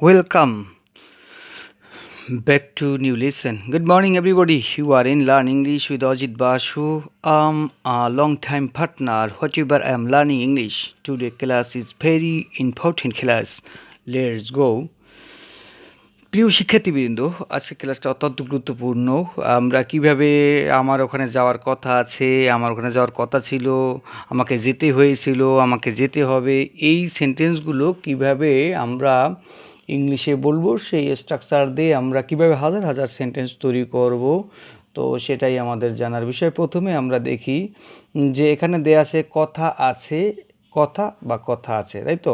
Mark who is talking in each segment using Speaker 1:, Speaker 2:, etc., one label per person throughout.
Speaker 1: Welcome back to new lesson. Good morning, everybody. You are in Learn English with Ajit Basu. I'm a long-time partner. Whatever I am learning English, today class is very important class. Let's go. প্রিয় শিক্ষার্থীবৃন্দ, আজকে ক্লাসটা অত্যন্ত গুরুত্বপূর্ণ। আমরা কিভাবে আমার ওখানে যাওয়ার কথা আছে, আমার ওখানে যাওয়ার কথা ছিল, আমাকে যেতে হয়েছিল, আমাকে যেতে হবে, এই সেন্টেন্সগুলো কিভাবে আমরা ইংলিশে বলবো, সেই স্ট্রাকচার দিয়ে আমরা কিভাবে হাজার হাজার সেন্টেন্স তৈরি করব, তো সেটাই আমাদের জানার বিষয়। প্রথমে আমরা দেখি যে এখানে দেয়া আছে কথা আছে, কথা বা কথা আছে, তাই তো?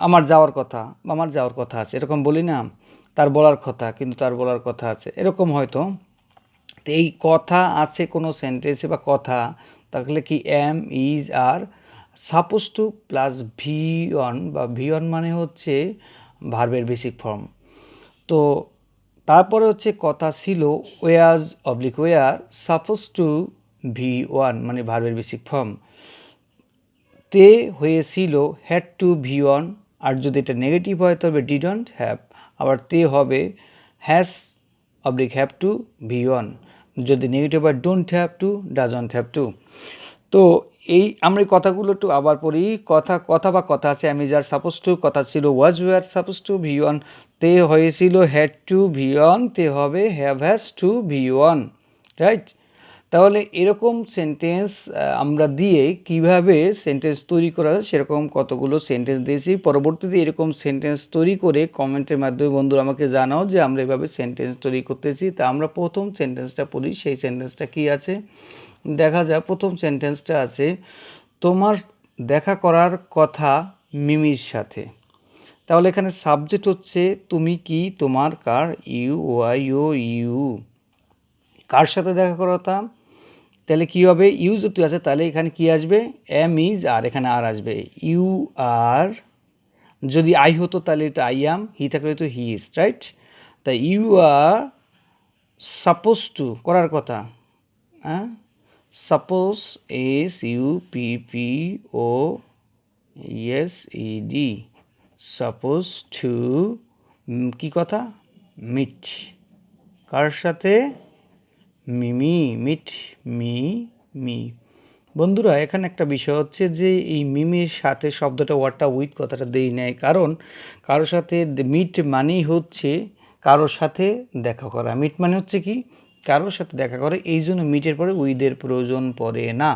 Speaker 1: আমার যাওয়ার কথা, আমার যাওয়ার কথা আছে, এরকম বলি না? তার বলার কথা, কিন্তু তার বলার কথা আছে, এরকম হয়তো। তো এই কথা আছে কোনো সেন্টেন্সে বা কথা, তাহলে কি am is are suppose to plus V one, বা ভি ওয়ান মানে হচ্ছে ভার্বের বেসিক ফর্ম। তো তারপরে হচ্ছে কথা ছিল ওয়াজ oblique war suppose two V one মানে ভার্বের বেসিক ফর্ম। তে হয়েছিল হ্যাড টু ভি ওয়ান, আর যদি এটা নেগেটিভ হয় তবে ডিডন্ট হ্যাভ। আবার তে হবে has oblique have to V one, যদি নেগেটিভ হয় don't have to, doesn't have to. তো এই আমরা এই কথাগুলো একটু আবার পড়ি। কথা কথা বা কথা আছে আমি যার সাপোজ টু, কথা ছিল was were suppose two V one, তে হয়েছিল হ্যাড টু ভি ওয়ান, তে হবে have has two V one, right? তাহলে এরকম সেন্টেন্স আমরা দিয়ে কিভাবে সেন্টেন্স তৈরি করা যায় সেরকম কতগুলো সেন্টেন্স দিয়েছি। পরবর্তীতে এরকম সেন্টেন্স তৈরি করে কমেন্টের মাধ্যমে বন্ধুরা আমাকে জানাও যে আমরা এভাবে সেন্টেন্স তৈরি করতেছি। তা আমরা প্রথম সেন্টেন্সটা পড়ি, সেই সেন্টেন্সটা কি আছে দেখা যায়। প্রথম সেন্টেন্সটা আছে তোমার দেখা করার কথা মিমির সাথে। তাহলে এখানে সাবজেক্ট হচ্ছে তুমি কি, তোমার, কার, ইউ, ওয়াই ও ইউ, কার সাথে দেখা করার কথা। তাহলে কী হবে, ইউ যদি আছে তাহলে এখানে কি আসবে, এম ইজ আর, এখানে আর আসবে ইউ আর। যদি আই হতো তাহলে এটা আই অ্যাম, হি থাকলে তো হি ইজ, রাইট? তাই ইউ আর সাপোজ টু করার কথা, হ্যাঁ, suppose S U P P O S E D, suppose to কী কথা, মিট, কার সাথে, মিমি, মিট মি মি। বন্ধুরা এখানে একটা বিষয় হচ্ছে যে এই মিমির সাথে শব্দটা ওয়ার্ডটা উইথ কথাটা দেই নেয়, কারণ কারোর সাথে মিট মানেই হচ্ছে কারোর সাথে দেখা করা। মিট মানে হচ্ছে কি, কারোর সাথে দেখা করে, এই জন্য মিটের পরে উইথের প্রয়োজন পড়ে না।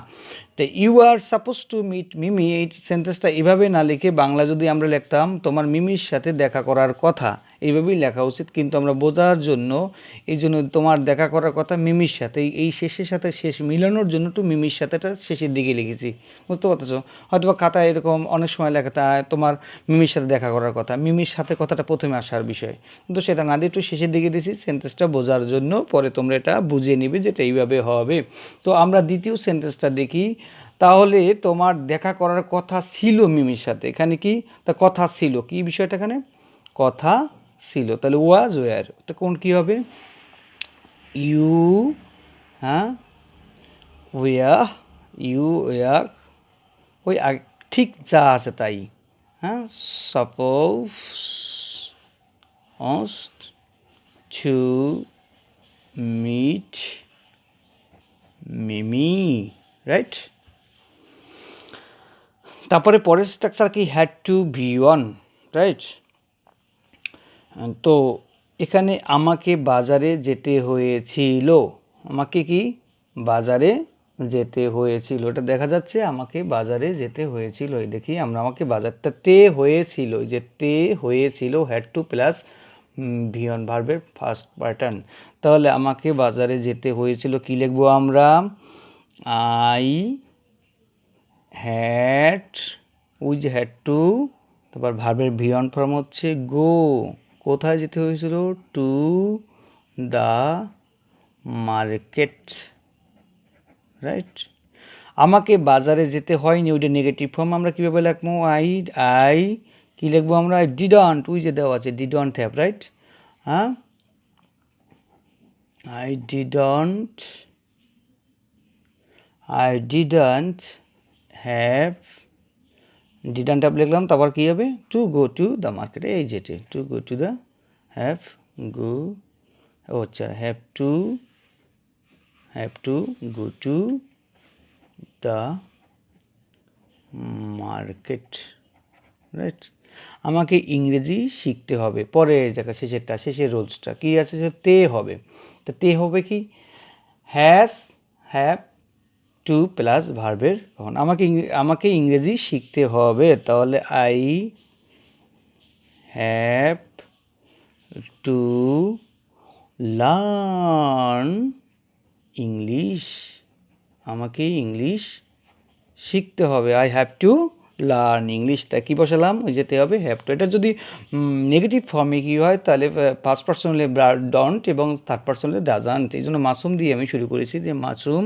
Speaker 1: তো you are suppose to meet মিমি, এই সেন্টেন্সটা এভাবে না লিখে বাংলা যদি আমরা লিখতাম তোমার মিমির সাথে দেখা করার কথা, এইভাবেই লেখা উচিত। কিন্তু আমরা বোঝার জন্য এই জন্য তোমার দেখা করার কথা মিমির সাথে, এই শেষের সাথে শেষ মিলানোর জন্য একটু মিমির সাথেটা শেষের দিকে লিখেছি, বুঝতে পারতেছো? হয়তো বা খাতায় এরকম অনেক সময় লেখা তোমার মিমির সাথে দেখা করার কথা, মিমির সাথে কথাটা প্রথমে আসার বিষয়, কিন্তু সেটা না দিয়ে একটু শেষের দিকে দিয়েছি সেন্টেন্সটা বোঝার জন্য। পরে তোমরা এটা বুঝিয়ে নিবে যেটা এইভাবে হবে। তো আমরা দ্বিতীয় সেন্টেন্সটা দেখি। তাহলে তোমার দেখা করার কথা ছিল মিমির সাথে, এখানে কি, তা কথা ছিল, কি বিষয়টা এখানে কথা ছিল, তাহলে ওয়াজ ওয়ার, তো কোন কি হবে, ইউ, হ্যাঁ, ওয়া, ইউ ওয়া, ওই ঠিক যা আছে তাই, হ্যাঁ, সাপোজ টু মিট মিমি, রাইট? তারপরে পরের স্ট্রাকচার কি, had to V one, right? তো এখানে আমাকে বাজারে যেতে হয়েছিল, আমাকে কি বাজারে যেতে হয়েছিল, এটা দেখা যাচ্ছে আমাকে বাজারে যেতে হয়েছিল। এই দেখি আমরা আমাকে বাজারটা তে হয়েছিল, যে তে হয়েছিল হ্যাড টু প্লাস ভিয়ন ভার্বের ফার্স্ট প্যাটার্ন। তাহলে আমাকে বাজারে যেতে হয়েছিল, কি লিখবো আমরা, আই হ্যাড, উই যে হ্যাড টু, তারপর ভার্বের ভিয়ন ফর্ম হচ্ছে গো, কোথায় যেতে হয়েছিল, টু দ্য মার্কেট, রাইট? আমাকে বাজারে যেতে হয়নি, ওইটা নেগেটিভ ফর্ম, আমরা কীভাবে লিখবো, আই আই কী লিখবো আমরা, আই ডিডন্ট, উই যে দেওয়া আছে ডিডন্ট হ্যাভ, রাইট? হ্যাঁ, I didn't have didn't have লিখলাম, তারপর কী হবে? To go to the market, এই যেটা to go to the have go, ও আচ্ছা have to go to the market, right. আমাকে ইংরেজি শিখতে হবে, পরের জায়গা শেষের রোলসটা কী আছে? তে হবে। তা তে হবে কি? হ্যাজ, হ্যাভ, টু প্লাস ভার্বের তখন আমাকে ইংরেজি শিখতে হবে, তাহলে I have to learn English, আমাকে ইংলিশ শিখতে হবে, I have to learn English. তা কী বসালাম? ওই যেতে হবে হ্যাভ টু। এটা যদি নেগেটিভ ফর্মে কী হয়, তাহলে ফার্স্ট পার্সন হলে ডন্ট এবং থার্ড পার্সন হলে ডাজান্ট। এই জন্য মাসুম দিয়ে আমি শুরু করেছি, যে মাসুম,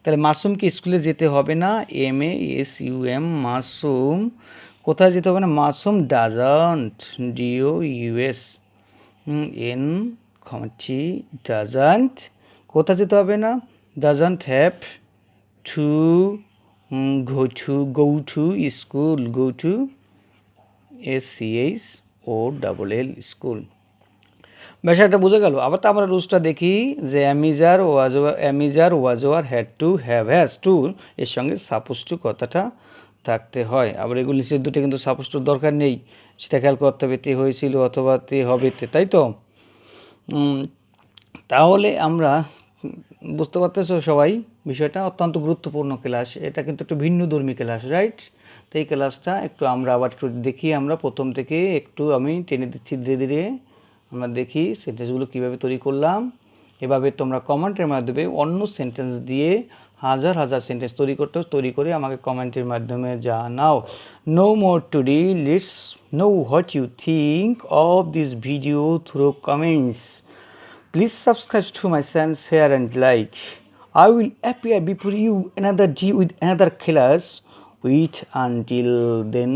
Speaker 1: তাহলে মাসুমকে স্কুলে যেতে হবে না, MASUM মাসুম কোথায় যেতে হবে না? মাসুম ডাজান্ট, DOUS N T ডাজান্ট কোথায় যেতে হবে না? Doesn't have to go to school, go to SCHOLL school. বিষয়টা বোঝা গেল? আবার তো আমরা রুলসটা দেখি, যে am is are was were had to have has to এর সঙ্গে সাপোজ টু কথাটা থাকতে হয়। আবার এগুলো নিচের দুটো কিন্তু সাপোজ টুর দরকার নেই, সেটা খেয়াল করতে হবে, তে হয়েছিল অথবা তে হবে, তাই তো। তাহলে আমরা বুঝতে পারতেছো সবাই, বিষয়টা অত্যন্ত গুরুত্বপূর্ণ ক্লাস, এটা কিন্তু একটু ভিন্নধর্মী ক্লাস, রাইট। তো এই ক্লাসটা একটু আমরা আবার একটু দেখি, আমরা প্রথম থেকে একটু আমি টেনে দিচ্ছি ধীরে ধীরে, আমরা দেখি সেন্টেন্সগুলো কীভাবে তৈরি করলাম। এভাবে তোমরা কমেন্টের মাধ্যমে অন্য সেন্টেন্স দিয়ে হাজার হাজার সেন্টেন্স তৈরি করে আমাকে কমেন্টের মাধ্যমে জানাও। No more today, let's know what you think of this video through comments. Please subscribe to my channel, share and like. I will appear before you another day with another class. Wait until then.